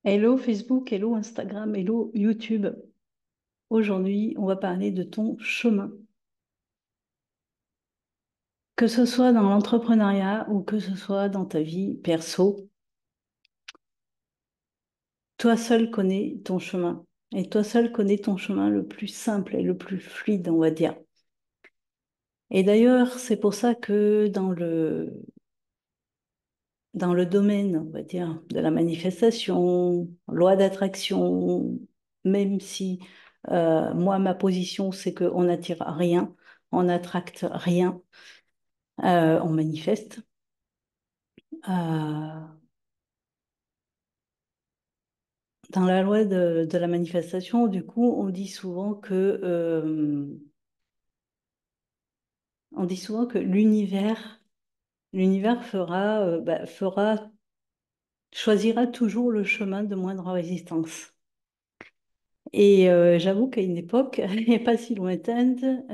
Hello Facebook, hello Instagram, hello YouTube. Aujourd'hui, on va parler de ton chemin. Que ce soit dans l'entrepreneuriat ou que ce soit dans ta vie perso, toi seul connais ton chemin. Et toi seul connais ton chemin le plus simple et le plus fluide, on va dire. Et d'ailleurs, c'est pour ça que dans le domaine, on va dire, de la manifestation, loi d'attraction, même si moi, ma position, c'est qu'on n'attire rien, on n'attracte rien, on manifeste. Euh, dans la loi de la manifestation, du coup, on dit souvent que l'univers choisira toujours le chemin de moindre résistance. Et j'avoue qu'à une époque, il n'est pas si lointaine,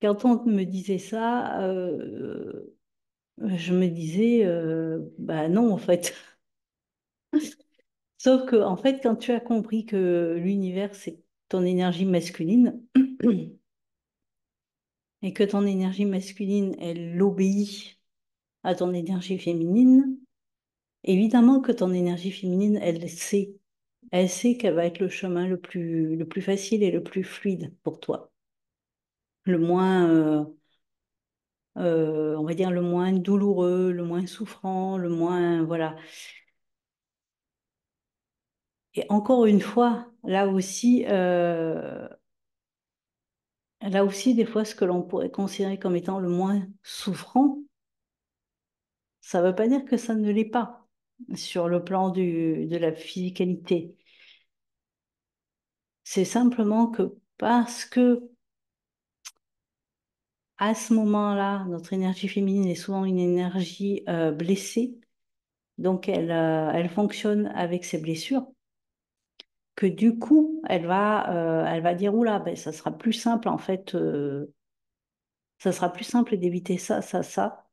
quand on me disait ça, je me disais, bah non, en fait. Sauf que, en fait, quand tu as compris que l'univers, c'est ton énergie masculine, et que ton énergie masculine, elle obéit à ton énergie féminine, évidemment que ton énergie féminine, elle sait qu'elle va être le chemin le plus facile et le plus fluide pour toi. Le moins, on va dire, le moins douloureux, le moins souffrant, le moins, voilà. Et encore une fois, là aussi, des fois, ce que l'on pourrait considérer comme étant le moins souffrant, ça ne veut pas dire que ça ne l'est pas sur le plan de la physicalité. C'est simplement que parce que à ce moment-là, notre énergie féminine est souvent une énergie blessée, donc elle fonctionne avec ses blessures, que du coup, elle va dire, oula, ben, ça sera plus simple en fait, ça sera plus simple d'éviter ça, ça, ça,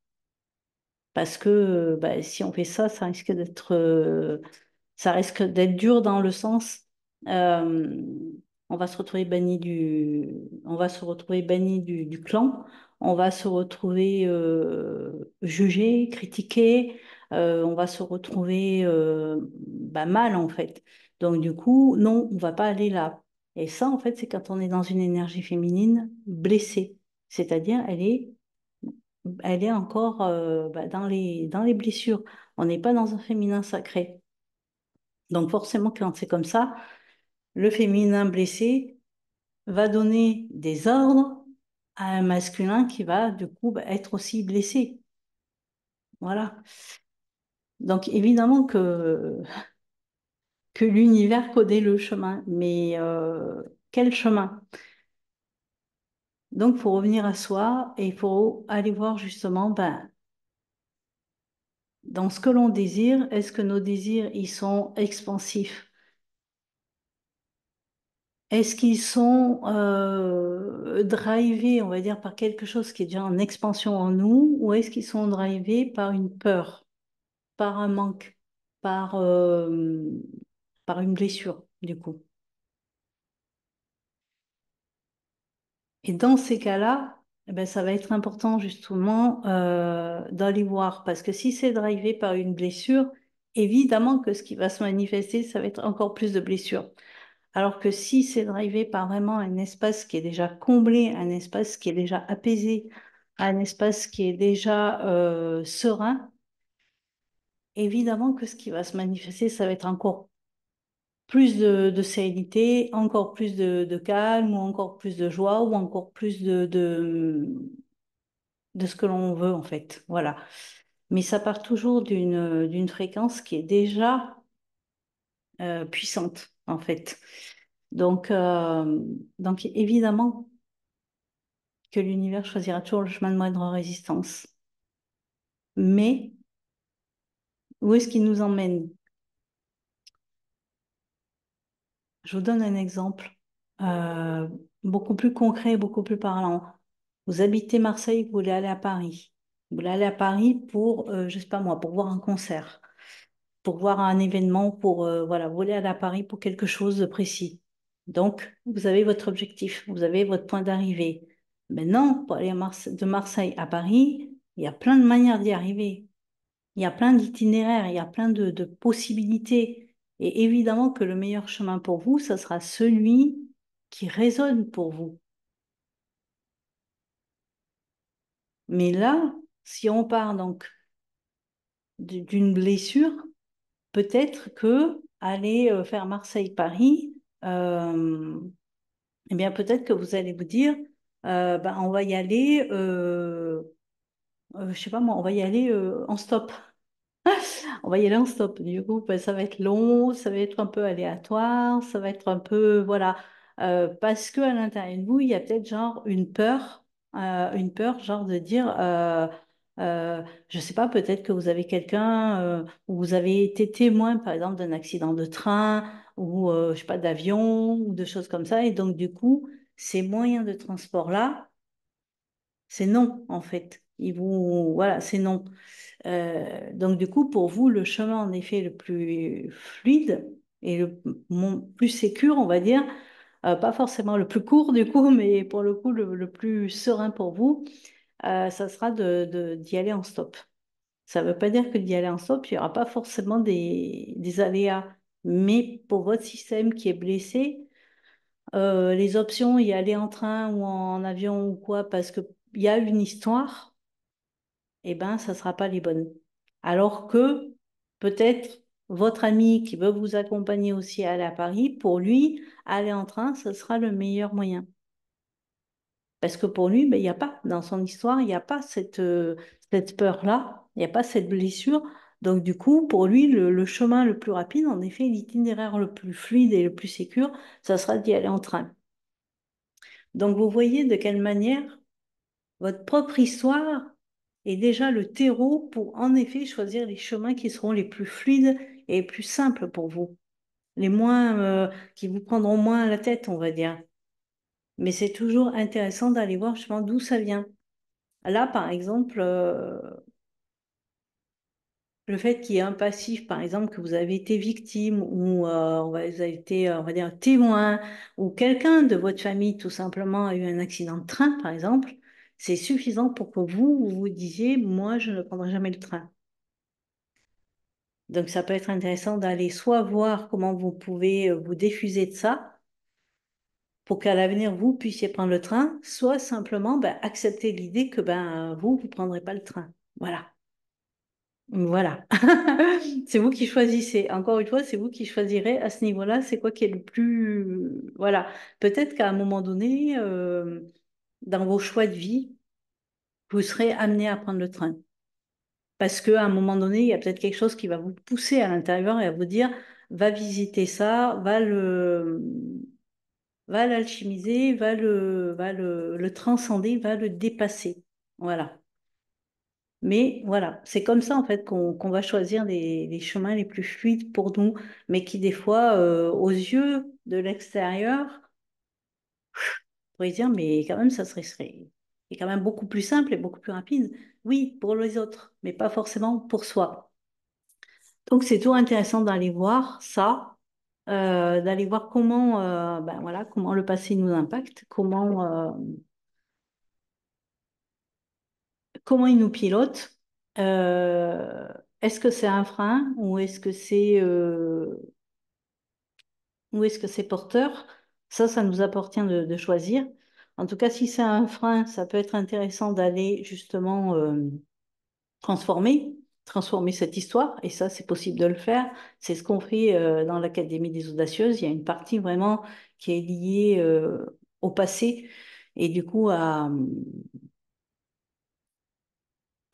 parce que ben, si on fait ça, ça risque d'être dur dans le sens, euh, on va se retrouver banni du clan, on va se retrouver jugé, critiqué, on va se retrouver bah, mal en fait. Donc du coup, non, on va pas aller là. Et ça, en fait, c'est quand on est dans une énergie féminine blessée, c'est-à-dire elle est encore bah, dans les blessures. On n'est pas dans un féminin sacré. Donc forcément, quand c'est comme ça, le féminin blessé va donner des ordres à un masculin qui va du coup bah, être aussi blessé. Voilà. Donc évidemment que l'univers connaît le chemin, mais quel chemin? Donc il faut revenir à soi et il faut aller voir justement ben, dans ce que l'on désire, est-ce que nos désirs ils sont expansifs? Est-ce qu'ils sont drivés, on va dire, par quelque chose qui est déjà en expansion en nous, ou est-ce qu'ils sont drivés par une peur, par un manque, par, euh, par une blessure, du coup? Et dans ces cas-là, eh ben, ça va être important justement d'aller voir, parce que si c'est drivé par une blessure, évidemment que ce qui va se manifester, ça va être encore plus de blessures. Alors que si c'est drivé par vraiment un espace qui est déjà comblé, un espace qui est déjà apaisé, un espace qui est déjà serein, évidemment que ce qui va se manifester, ça va être encore plus de sérénité, encore plus de calme, ou encore plus de joie, ou encore plus de ce que l'on veut en fait. Voilà. Mais ça part toujours d'une fréquence qui est déjà puissante en fait. Donc, euh, donc évidemment que l'univers choisira toujours le chemin de moindre résistance. Mais où est-ce qu'il nous emmène? Je vous donne un exemple euh, beaucoup plus concret, beaucoup plus parlant. Vous habitez Marseille, vous voulez aller à Paris. Vous voulez aller à Paris pour, je sais pas moi, pour voir un concert. pour voir un événement, pour voilà, voler à Paris pour quelque chose de précis. Donc, vous avez votre objectif, vous avez votre point d'arrivée. Maintenant, pour aller de Marseille à Paris, il y a plein de manières d'y arriver. Il y a plein d'itinéraires, il y a plein de possibilités. Et évidemment que le meilleur chemin pour vous, ça sera celui qui résonne pour vous. Mais là, si on part donc d'une blessure, peut-être que aller faire Marseille-Paris, euh, eh bien peut-être que vous allez vous dire, ben, on va y aller, je sais pas moi, on va y aller en stop. On va y aller en stop. Du coup, ben, ça va être long, ça va être un peu aléatoire, ça va être un peu, voilà, parce que à l'intérieur de vous, il y a peut-être genre une peur, genre de dire, je sais pas, peut-être que vous avez quelqu'un, ou vous avez été témoin, par exemple, d'un accident de train ou, je sais pas, d'avion ou de choses comme ça, et donc du coup, ces moyens de transport-là, c'est non, en fait. Voilà, c'est non. Donc, du coup, pour vous, le chemin, en effet, le plus fluide et plus sécure, on va dire, pas forcément le plus court, du coup, mais pour le coup, le plus serein pour vous, ça sera d'y aller en stop. Ça ne veut pas dire que d'y aller en stop, il n'y aura pas forcément des aléas. Mais pour votre système qui est blessé, les options, y aller en train ou en avion ou quoi, parce qu'il y a une histoire, eh ben, ça ne sera pas les bonnes. Alors que peut-être votre ami qui veut vous accompagner aussi à aller à Paris, pour lui, aller en train, ce sera le meilleur moyen. Parce que pour lui, ben, il n'y a pas, dans son histoire, il n'y a pas cette peur-là, il n'y a pas cette blessure. Donc du coup, pour lui, le chemin le plus rapide, en effet, l'itinéraire le plus fluide et le plus sécur, ça sera d'y aller en train. Donc vous voyez de quelle manière votre propre histoire est déjà le terreau pour en effet choisir les chemins qui seront les plus fluides et les plus simples pour vous, les moins qui vous prendront moins la tête, on va dire. Mais c'est toujours intéressant d'aller voir justement d'où ça vient. Là, par exemple, le fait qu'il y ait un passif, par exemple, que vous avez été victime ou vous avez été, on va dire, témoin ou quelqu'un de votre famille tout simplement a eu un accident de train, par exemple, c'est suffisant pour que vous vous disiez, moi, je ne prendrai jamais le train. Donc, ça peut être intéressant d'aller soit voir comment vous pouvez vous diffuser de ça pour qu'à l'avenir, vous puissiez prendre le train, soit simplement ben, accepter l'idée que ben, vous ne prendrez pas le train. Voilà. Voilà. C'est vous qui choisissez. Encore une fois, c'est vous qui choisirez à ce niveau-là, c'est quoi qui est le plus... Voilà. Peut-être qu'à un moment donné, dans vos choix de vie, vous serez amené à prendre le train. Parce qu'à un moment donné, il y a peut-être quelque chose qui va vous pousser à l'intérieur et à vous dire, va visiter ça, va l'alchimiser, le transcender, va le dépasser. Voilà. Mais voilà, c'est comme ça en fait qu'on va choisir les chemins les plus fluides pour nous, mais qui des fois, aux yeux de l'extérieur, on pourrait dire, mais quand même, serait c'est quand même beaucoup plus simple et beaucoup plus rapide. Oui, pour les autres, mais pas forcément pour soi. Donc c'est toujours intéressant d'aller voir ça, d'aller voir comment, ben voilà, comment le passé nous impacte, comment il nous pilote. Euh, Est-ce que c'est un frein ou est-ce que c'est porteur? Ça nous appartient de choisir. En tout cas, si c'est un frein, ça peut être intéressant d'aller justement transformer, transformer cette histoire. Et ça, c'est possible de le faire. C'est ce qu'on fait dans l'Académie des Audacieuses. Il y a une partie vraiment qui est liée au passé et du coup à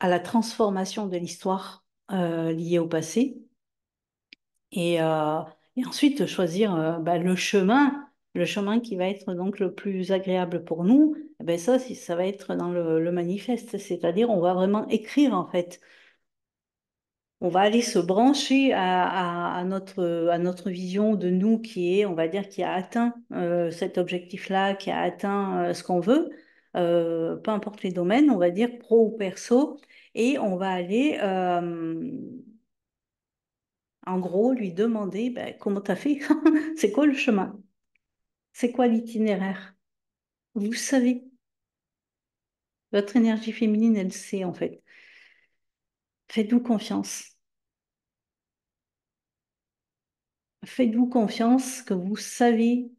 la transformation de l'histoire liée au passé. Et, euh, et ensuite, choisir bah, le chemin qui va être donc le plus agréable pour nous. Eh ben ça, ça va être dans le manifeste, c'est-à-dire on va vraiment écrire en fait. On va aller se brancher à notre vision de nous qui est, on va dire, qui a atteint cet objectif-là, qui a atteint ce qu'on veut, peu importe les domaines, on va dire pro ou perso, et on va aller En gros, lui demander ben, comment tu as fait, c'est quoi le chemin, c'est quoi l'itinéraire. Vous savez, votre énergie féminine, elle sait en fait. Faites-vous confiance. Faites-vous confiance que vous savez,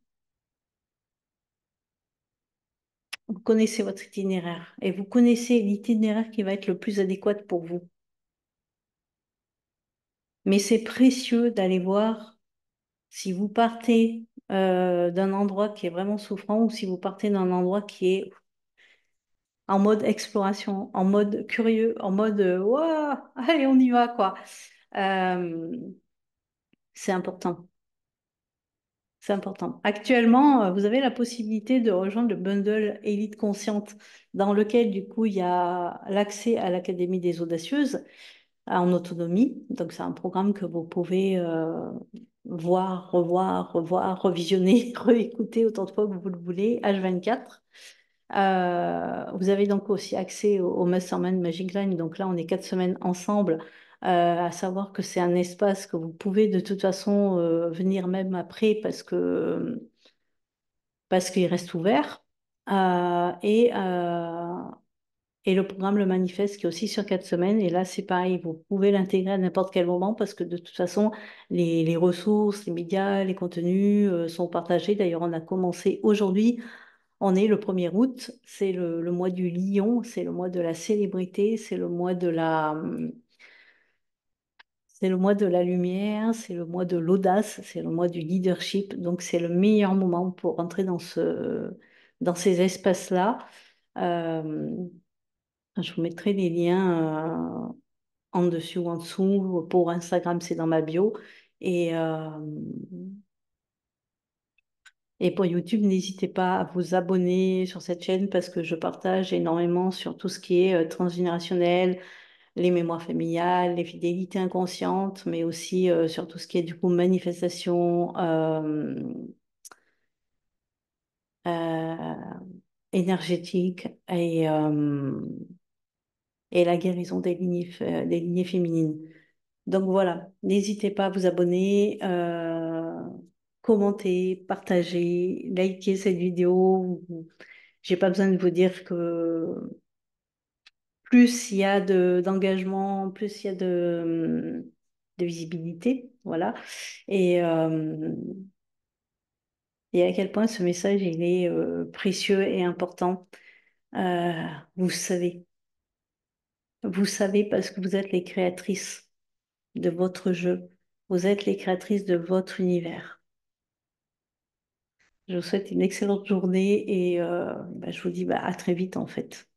vous connaissez votre itinéraire et vous connaissez l'itinéraire qui va être le plus adéquat pour vous. Mais c'est précieux d'aller voir si vous partez d'un endroit qui est vraiment souffrant ou si vous partez d'un endroit qui est en mode exploration, en mode curieux, en mode Ouah, allez, on y va, quoi. Euh, c'est important. C'est important. Actuellement, vous avez la possibilité de rejoindre le bundle Élite Consciente, dans lequel, du coup, il y a l'accès à l'Académie des Audacieuses en autonomie. Donc, c'est un programme que vous pouvez voir, revoir, revoir, revisionner, réécouter autant de fois que vous le voulez, H24. Vous avez donc aussi accès au Mastermind Magic Line. Donc là, on est 4 semaines ensemble, à savoir que c'est un espace que vous pouvez de toute façon venir même après parce qu'il reste ouvert. Euh, et, euh, et le programme Le Manifeste qui est aussi sur 4 semaines. Et là, c'est pareil, vous pouvez l'intégrer à n'importe quel moment parce que de toute façon, les ressources, les médias, les contenus sont partagés. D'ailleurs, on a commencé aujourd'hui. On est le 1er août, c'est le mois du lion, c'est le mois de la célébrité, c'est le mois de la lumière, c'est le mois de l'audace, c'est le mois du leadership. Donc, c'est le meilleur moment pour entrer dans ces espaces-là. Euh, je vous mettrai les liens en dessus ou en dessous. Pour Instagram, c'est dans ma bio. Et, euh, et pour YouTube, n'hésitez pas à vous abonner sur cette chaîne parce que je partage énormément sur tout ce qui est transgénérationnel, les mémoires familiales, les fidélités inconscientes, mais aussi sur tout ce qui est du coup manifestation euh, énergétique et la guérison des lignées féminines. Donc voilà, n'hésitez pas à vous abonner, commenter, partager, liker cette vidéo. J'ai pas besoin de vous dire que plus il y a d'engagement, plus il y a de visibilité, voilà. Et, euh, et à quel point ce message il est précieux et important. Euh, vous savez, vous savez parce que vous êtes les créatrices de votre jeu, vous êtes les créatrices de votre univers. Je vous souhaite une excellente journée et je vous dis à très vite en fait.